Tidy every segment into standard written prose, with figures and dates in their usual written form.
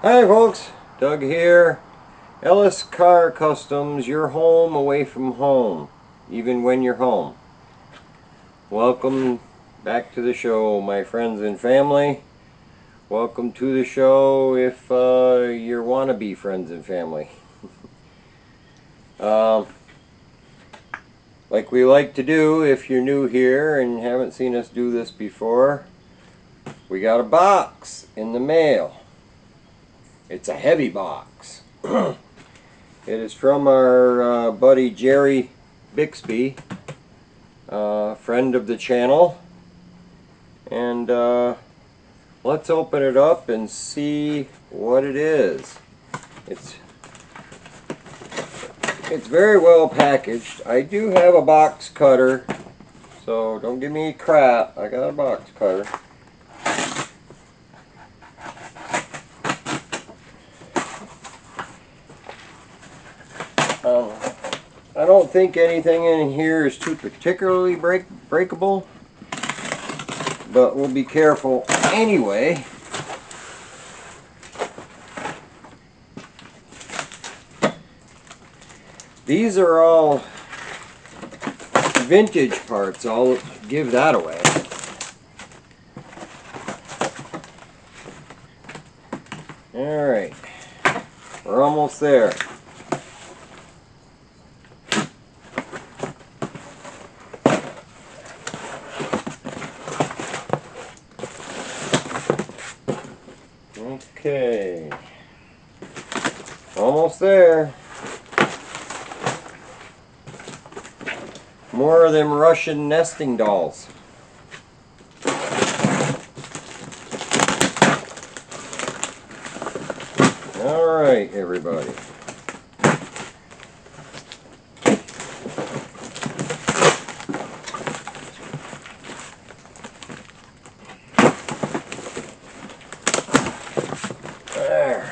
Hi folks, Doug here. Ellis Car Customs, your home away from home, even when you're home. Welcome back to the show, my friends and family. Welcome to the show if you're wannabe friends and family. Like we like to do, if you're new here and haven't seen us do this before, we got a box in the mail. It's a heavy box. It is from our buddy Jerry Bixby, friend of the channel, and let's open it up and see what it is. It's very well packaged. I do have a box cutter, so don't give me crap. I got a box cutter. I don't think anything in here is too particularly breakable, but we'll be careful anyway. These are all vintage parts. I'll give that away. Alright, we're almost there. Okay, almost there. More of them Russian nesting dolls. Alright, everybody. There.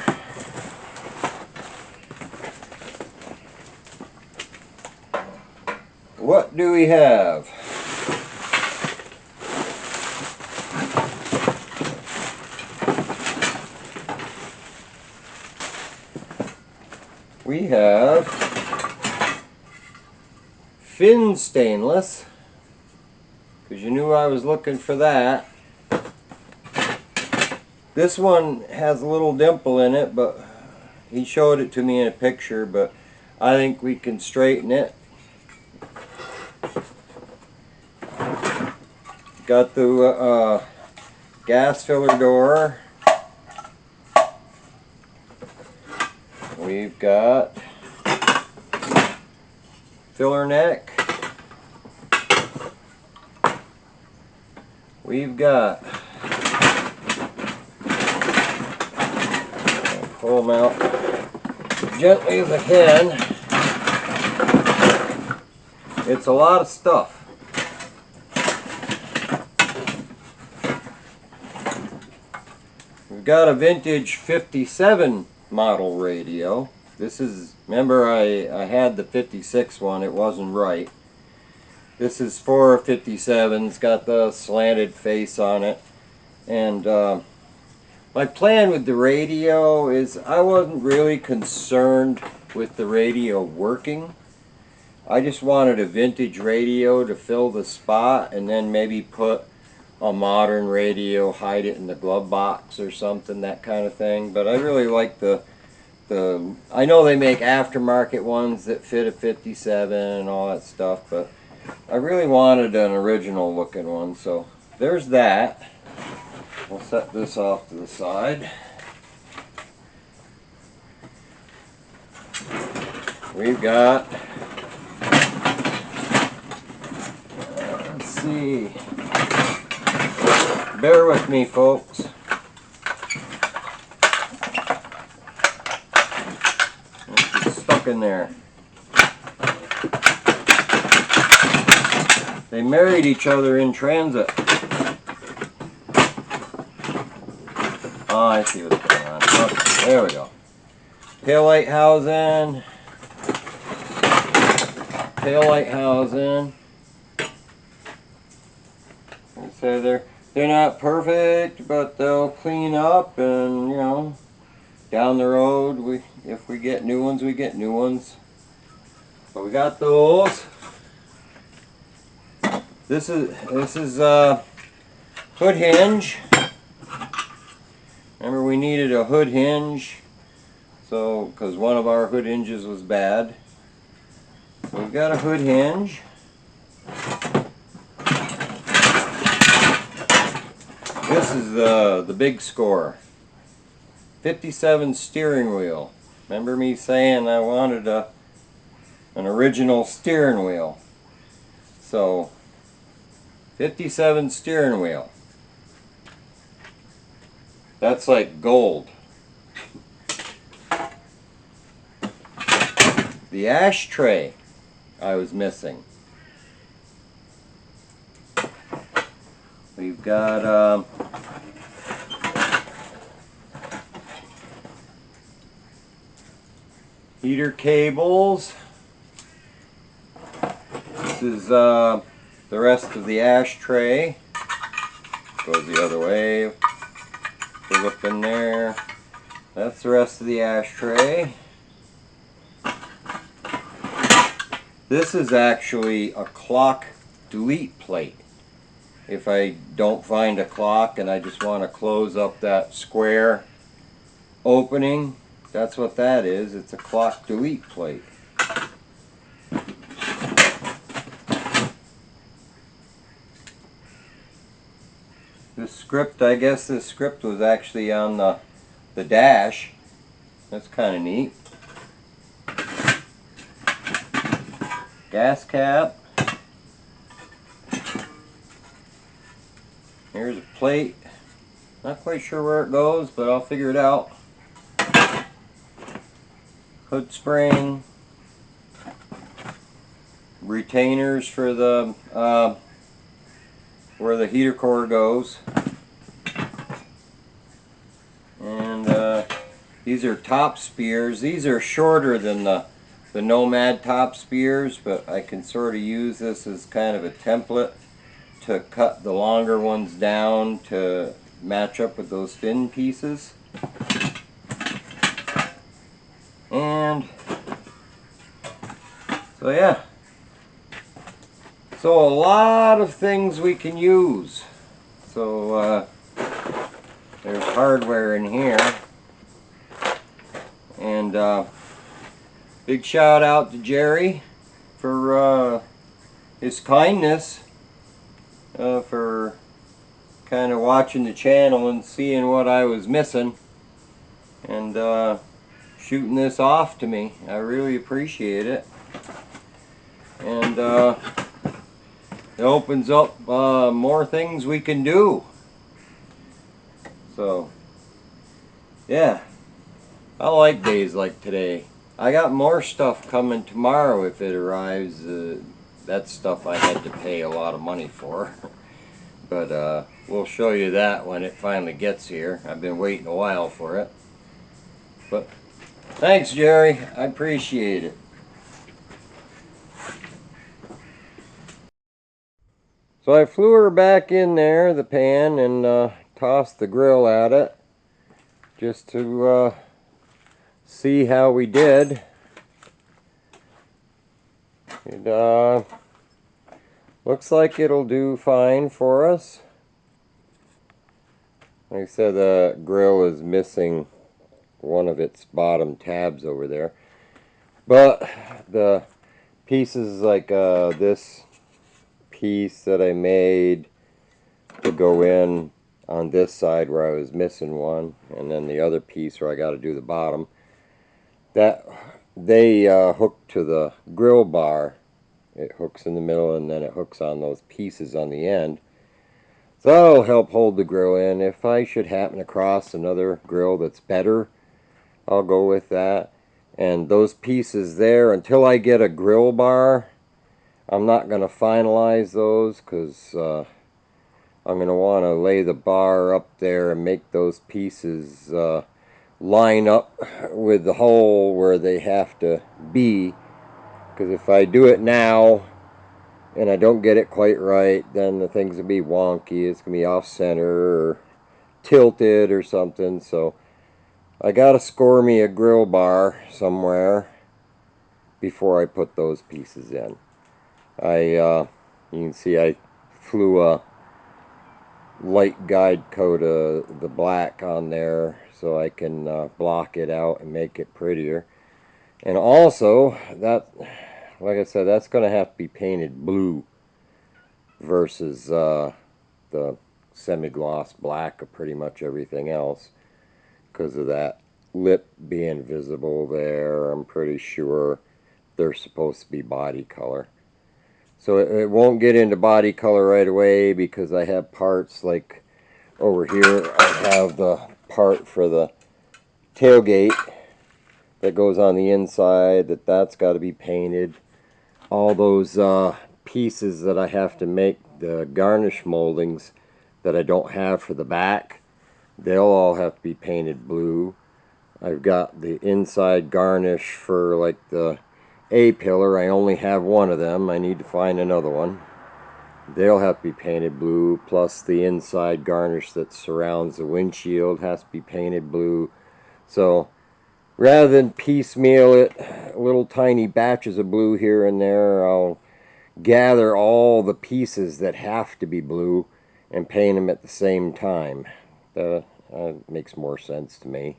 What do we have? We have Fin stainless, because you knew I was looking for that. This one has a little dimple in it, but he showed it to me in a picture, but I think we can straighten it. Got the gas filler door. We've got filler neck. We've got, pull them out gently as I can. It's a lot of stuff. We've got a vintage 57 model radio. This is, remember I had the 56 one, it wasn't right. This is for a 57, it's got the slanted face on it. And my plan with the radio is I wasn't really concerned with the radio working. I just wanted a vintage radio to fill the spot and then maybe put a modern radio, hide it in the glove box or something, that kind of thing. But I really like the I know they make aftermarket ones that fit a 57 and all that stuff, but I really wanted an original looking one, so there's that. We'll set this off to the side. We've got, let's see, bear with me folks. It's stuck in there. They married each other in transit. Oh, I see what's going on. Okay, there we go. Taillight housing. Taillight housing. I say they're not perfect, but they'll clean up and, you know, down the road, if we get new ones, we get new ones. But we got those. This is hood hinge. Remember, we needed a hood hinge, so because one of our hood hinges was bad. So we've got a hood hinge. This is the big score. 57 steering wheel. Remember me saying I wanted an original steering wheel. So 57 steering wheel. That's like gold. The ashtray I was missing. We've got heater cables. This is the rest of the ashtray. Goes the other way. Goes up in there. That's the rest of the ashtray. This is actually a clock delete plate. If I don't find a clock and I just want to close up that square opening, that's what that is. It's a clock delete plate. This script, I guess this script was actually on the dash. That's kind of neat. Gas cap. Here's a plate. Not quite sure where it goes, but I'll figure it out. Hood spring. Retainers for the where the heater core goes. And these are top spears. These are shorter than the Nomad top spears, but I can sort of use this as kind of a template to cut the longer ones down to match up with those thin pieces. And so yeah, so a lot of things we can use. So there's hardware in here, and big shout out to Jerry for his kindness, for kind of watching the channel and seeing what I was missing, and shooting this off to me. I really appreciate it. And it opens up more things we can do. So yeah, I like days like today. I got more stuff coming tomorrow if it arrives. That's stuff I had to pay a lot of money for. But we'll show you that when it finally gets here. I've been waiting a while for it. But thanks, Jerry. I appreciate it. So I flew her back in there, the pan, and tossed the grill at it just to see how we did. It looks like it'll do fine for us. Like I said, the grill is missing one of its bottom tabs over there. But the pieces like this piece that I made to go in on this side where I was missing one, and then the other piece where I got to do the bottom, that they hook to the grill bar. It hooks in the middle and then it hooks on those pieces on the end. So that'll help hold the grill in. If I should happen across another grill that's better, I'll go with that. And those pieces there, until I get a grill bar, I'm not going to finalize those, because I'm going to want to lay the bar up there and make those pieces line up with the hole where they have to be. Because if I do it now and I don't get it quite right, then the things will be wonky. It's going to be off center or tilted or something. So I gotta score me a grill bar somewhere before I put those pieces in. You can see I flew a light guide coat of the black on there so I can block it out and make it prettier. And also, that, like I said, that's going to have to be painted blue versus the semi-gloss black of pretty much everything else, because of that lip being visible there. I'm pretty sure they're supposed to be body color. So it won't get into body color right away because I have parts like over here. I have the part for the tailgate that goes on the inside, that's got to be painted. All those pieces that I have to make, the garnish moldings that I don't have for the back, they'll all have to be painted blue. I've got the inside garnish for like the A-pillar. I only have one of them. I need to find another one. They'll have to be painted blue, plus the inside garnish that surrounds the windshield has to be painted blue. So rather than piecemeal it, little tiny batches of blue here and there, I'll gather all the pieces that have to be blue and paint them at the same time. That makes more sense to me.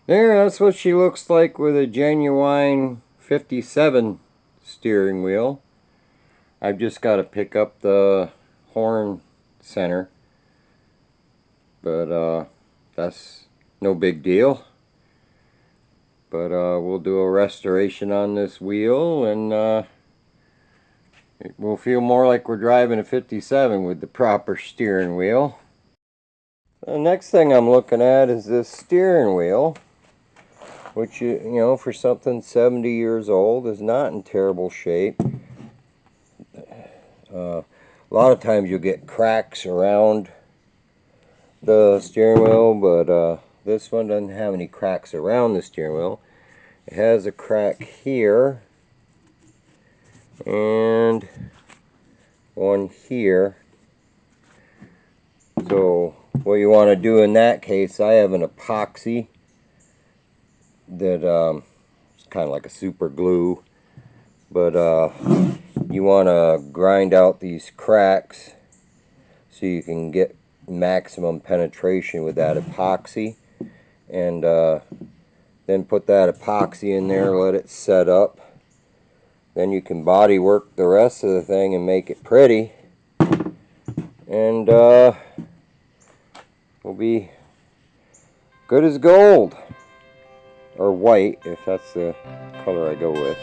There, that's what she looks like with a genuine 57 steering wheel. I've just got to pick up the horn center, but that's no big deal. But we'll do a restoration on this wheel, and it will feel more like we're driving a 57 with the proper steering wheel. The next thing I'm looking at is this steering wheel, which, you know, for something 70 years old is not in terrible shape. A lot of times you'll get cracks around the steering wheel, but this one doesn't have any cracks around the steering wheel. It has a crack here and one here. So what you want to do in that case, I have an epoxy that it's kind of like a super glue, but you want to grind out these cracks so you can get maximum penetration with that epoxy, and then put that epoxy in there, let it set up. Then you can body work the rest of the thing and make it pretty, and will be good as gold, or white if that's the color I go with.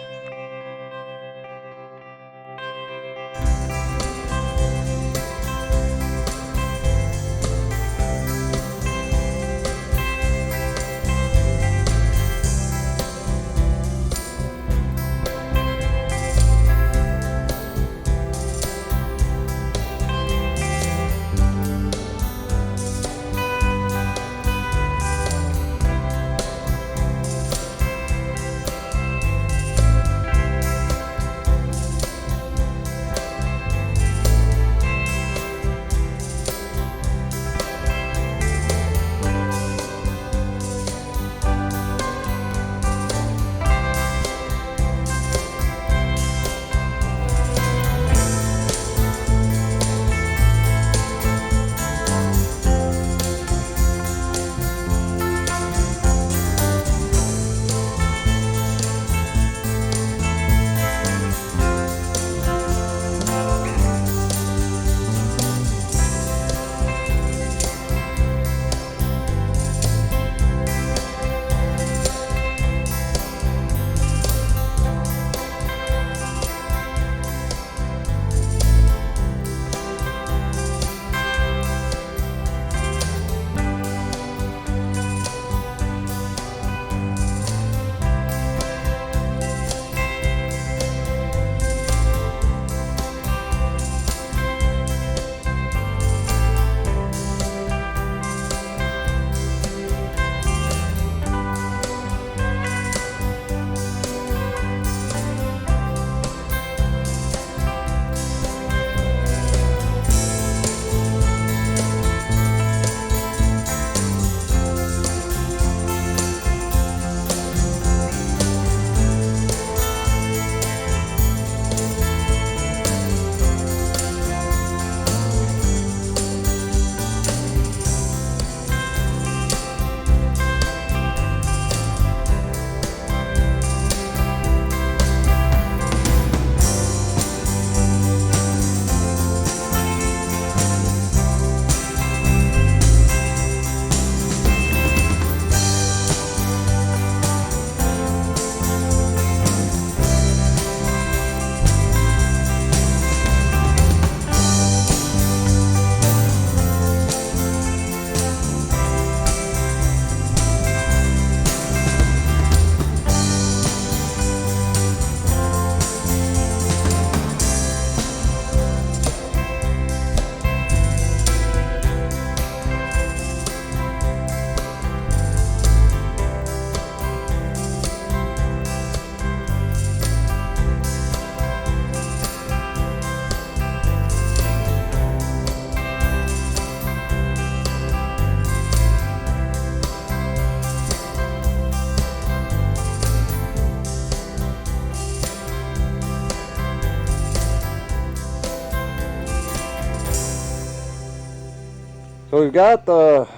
So we've got the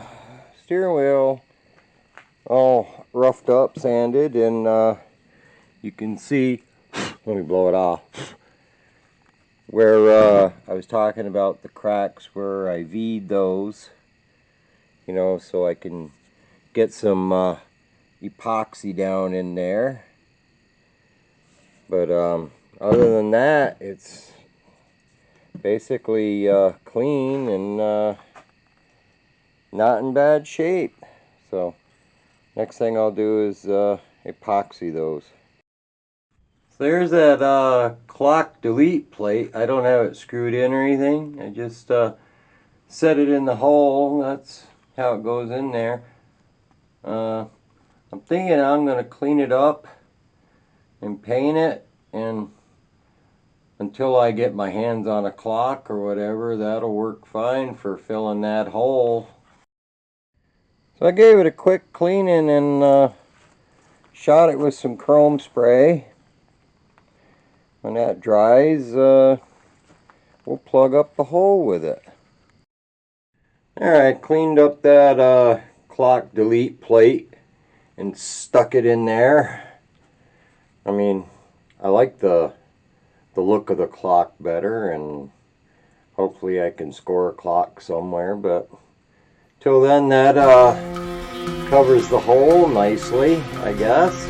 steering wheel all roughed up, sanded, and you can see, let me blow it off, where I was talking about the cracks where I V'd those, you know, so I can get some epoxy down in there. But other than that, it's basically clean and not in bad shape. So next thing I'll do is epoxy those. So there's that clock delete plate. I don't have it screwed in or anything. I just set it in the hole. That's how it goes in there. I'm thinking I'm going to clean it up and paint it, and until I get my hands on a clock or whatever, that'll work fine for filling that hole. So I gave it a quick cleaning and shot it with some chrome spray. When that dries, we'll plug up the hole with it. Alright, cleaned up that clock delete plate and stuck it in there. I mean, I like the look of the clock better, and hopefully I can score a clock somewhere, but till then that covers the hole nicely, I guess.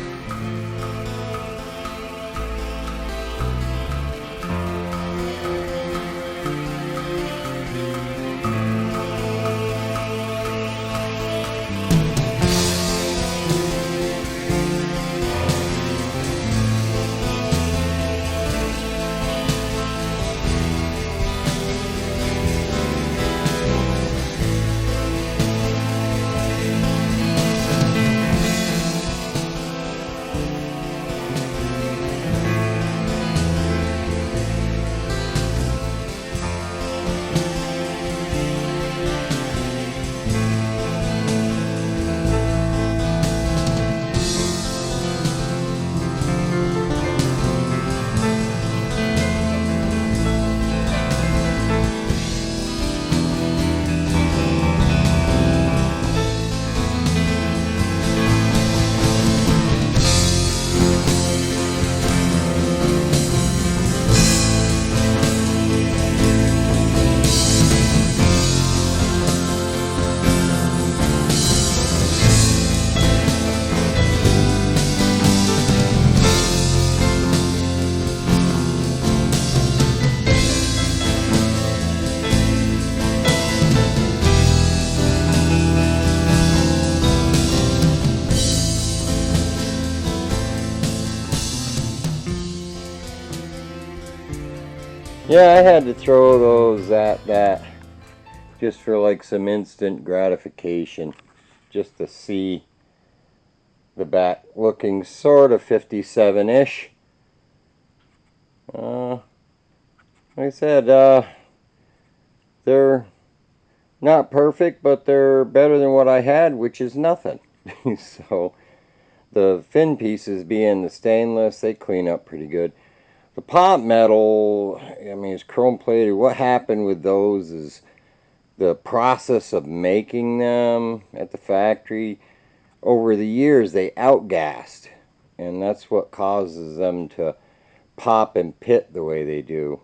Yeah, I had to throw those at that just for like some instant gratification, just to see the back looking sort of 57-ish. Like I said, they're not perfect, but they're better than what I had, which is nothing. So the fin pieces being the stainless, they clean up pretty good. The pot metal, I mean, it's chrome plated. What happened with those is the process of making them at the factory. Over the years, they outgassed, and that's what causes them to pop and pit the way they do.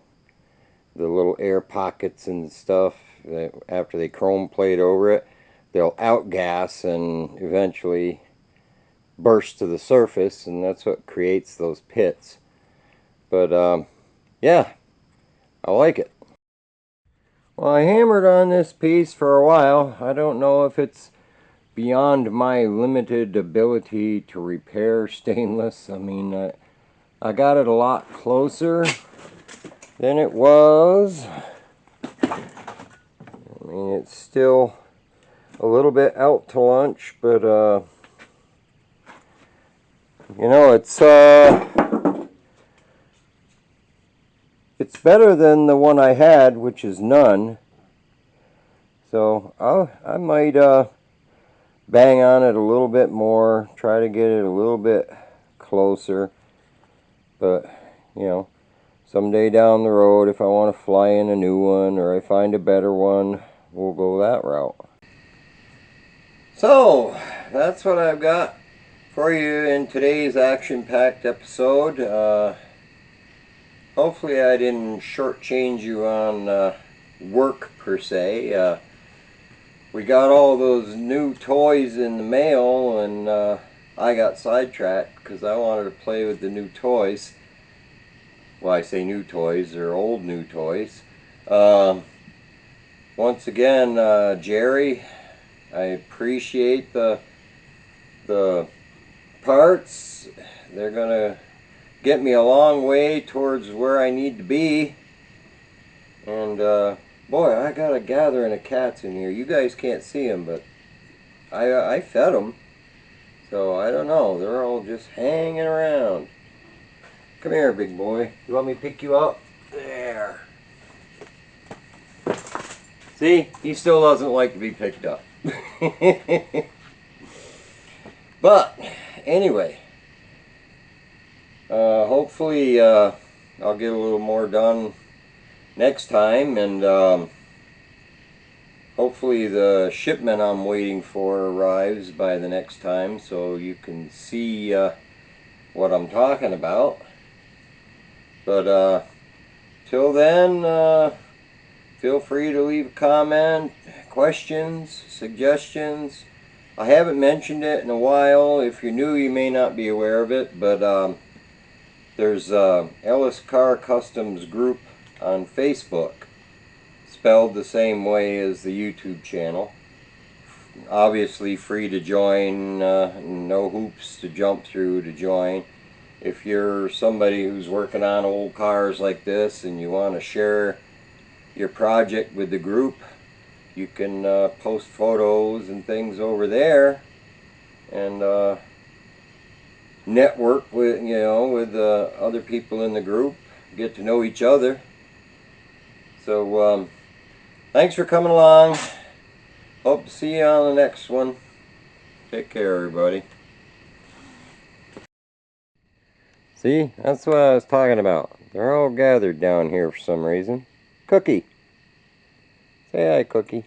The little air pockets and stuff, after they chrome plate over it, they'll outgas and eventually burst to the surface, and that's what creates those pits. But yeah, I like it. Well, I hammered on this piece for a while. I don't know if it's beyond my limited ability to repair stainless. I mean, I got it a lot closer than it was. I mean, it's still a little bit out to lunch, but you know, it's better than the one I had, which is none. So I might bang on it a little bit more, try to get it a little bit closer. But, you know, someday down the road, if I want to fly in a new one or I find a better one, we'll go that route. So, that's what I've got for you in today's action-packed episode. Hopefully I didn't shortchange you on work per se. We got all those new toys in the mail, and I got sidetracked because I wanted to play with the new toys. Well, I say new toys, they're old new toys. Once again, Jerry, I appreciate the parts. They're gonna get me a long way towards where I need to be. And boy, I got a gathering of cats in here. You guys can't see them, but I fed them. So I don't know. They're all just hanging around. Come here, big boy. You want me to pick you up? There. See? He still doesn't like to be picked up. But anyway, hopefully I'll get a little more done next time, and hopefully the shipment I'm waiting for arrives by the next time, so you can see what I'm talking about. But till then, feel free to leave a comment, questions, suggestions. I haven't mentioned it in a while. If you're new, you may not be aware of it, but there's Ellis Car Customs group on Facebook, spelled the same way as the YouTube channel. Obviously free to join, no hoops to jump through to join. If you're somebody who's working on old cars like this and you want to share your project with the group, you can post photos and things over there, and network with with other people in the group, get to know each other. So thanks for coming along. Hope to see you on the next one. Take care, everybody. See, that's what I was talking about. They're all gathered down here for some reason. Cookie. Say hi, Cookie.